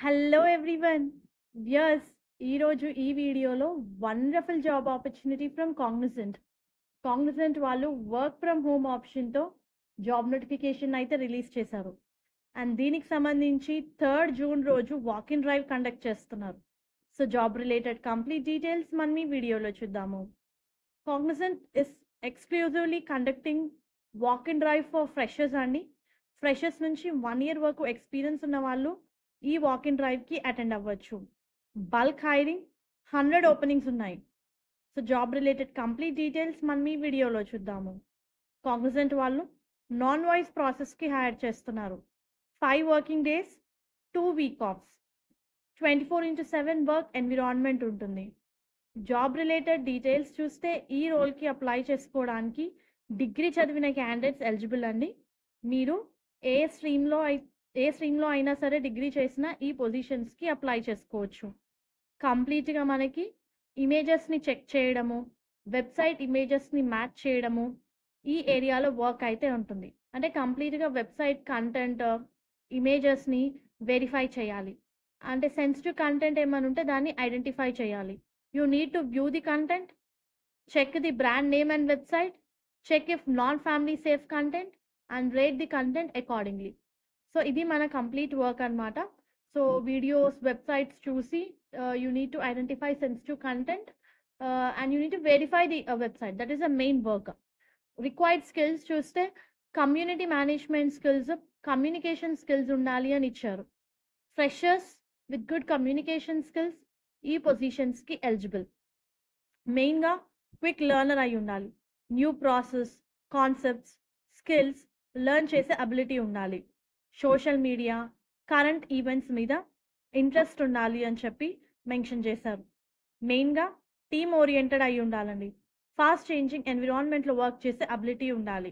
Hello everyone. Yes, ఈరోజు ఈ వీడియోలో wonderful job opportunity from Cognizant వాళ్ళు వర్క్ ఫ్రమ్ హోమ్ ఆప్షన్తో జాబ్ నోటిఫికేషన్ అయితే రిలీజ్ చేశారు. అండ్ దీనికి సంబంధించి 3rd జూన్ రోజు వాక్ ఇన్ డ్రైవ్ కండక్ట్ చేస్తున్నారు. So job related complete details మనం ఈ వీడియోలో చూద్దాము. Cognizant is exclusively conducting walk in drive for freshers అండి. ఫ్రెషర్స్ నుంచి 1 year వరకు ఎక్స్పీరియన్స్ ఉన్న వాళ్ళు ఈ వాక్ ఇన్ డ్రైవ్కి అటెండ్ అవ్వచ్చు. బల్క్ హైరింగ్ 100 ఓపెనింగ్స్ ఉన్నాయి. So job related complete details మనం ఈ వీడియోలో చూద్దాము. కాగ్నిజెంట్ వాళ్ళు నాన్ వాయిస్ ప్రాసెస్కి హైర్ చేస్తున్నారు. 5 working days, 2 week offs, 24/7 work environment ఉంటుంది. జాబ్ రిలేటెడ్ డీటెయిల్స్ చూస్తే ఈ రోల్కి అప్లై చేసుకోవడానికి డిగ్రీ చదివిన క్యాండిడేట్స్ ఎలిజిబుల్ అండి. మీరు ఏ స్ట్రీమ్లో అయినా సరే డిగ్రీ చేసిన ఈ పొజిషన్స్కి అప్లై చేసుకోవచ్చు. కంప్లీట్గా మనకి ఇమేజెస్ని చెక్ చేయడము, వెబ్సైట్ ఇమేజెస్ని మ్యాచ్ చేయడము, ఈ ఏరియాలో వర్క్ అయితే ఉంటుంది. అంటే కంప్లీట్గా వెబ్సైట్ కంటెంట్ ఇమేజెస్ని వెరిఫై చేయాలి. అంటే సెన్సిటివ్ కంటెంట్ ఏమైనా ఉంటే దాన్ని ఐడెంటిఫై చేయాలి. You need to view the content, check the brand name and website, check if non family safe content and rate the content accordingly. So ఇది మన కంప్లీట్ వర్క్ అనమాట. So videos, websites చూసి you need to identify sensitive content and you need to verify the website. That is a main work. Required skills చూస్తే community management skills, communication skills ఉండాలి అని ఇచ్చారు. Freshers with good communication skills ఈ పొజిషన్స్కి eligible. మెయిన్గా quick learner అయి ఉండాలి. New process, concepts, skills learn చేసే ability ఉండాలి. సోషల్ మీడియా, కరెంట్ ఈవెంట్స్ మీద ఇంట్రెస్ట్ ఉండాలి అని చెప్పి మెన్షన్ చేశారు. మెయిన్గా టీమ్ ఓరియంటెడ్ అయి ఉండాలండి. ఫాస్ట్ చేంజింగ్ ఎన్విరాన్మెంట్లో వర్క్ చేసే అబిలిటీ ఉండాలి.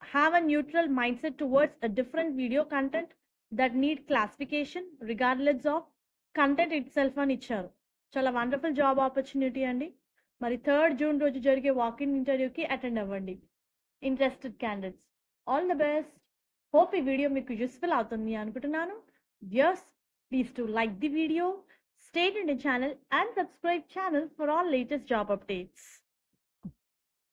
Have a neutral mind set towards a different video content that need classification regardless of content it self అని ఇచ్చారు. చాలా వండర్ఫుల్ జాబ్ ఆపర్చునిటీ అండి. మరి 3rd జూన్ రోజు జరిగే వాకిన్ ఇంటర్వ్యూకి అటెండ్ అవ్వండి interested candidates. All the best. Hope ఈ వీడియో మీకు యూస్ఫుల్ అవుతుంది అనుకుంటున్నాను. Yes, please do like the video, stay tuned to the channel and subscribe channel for all latest job updates.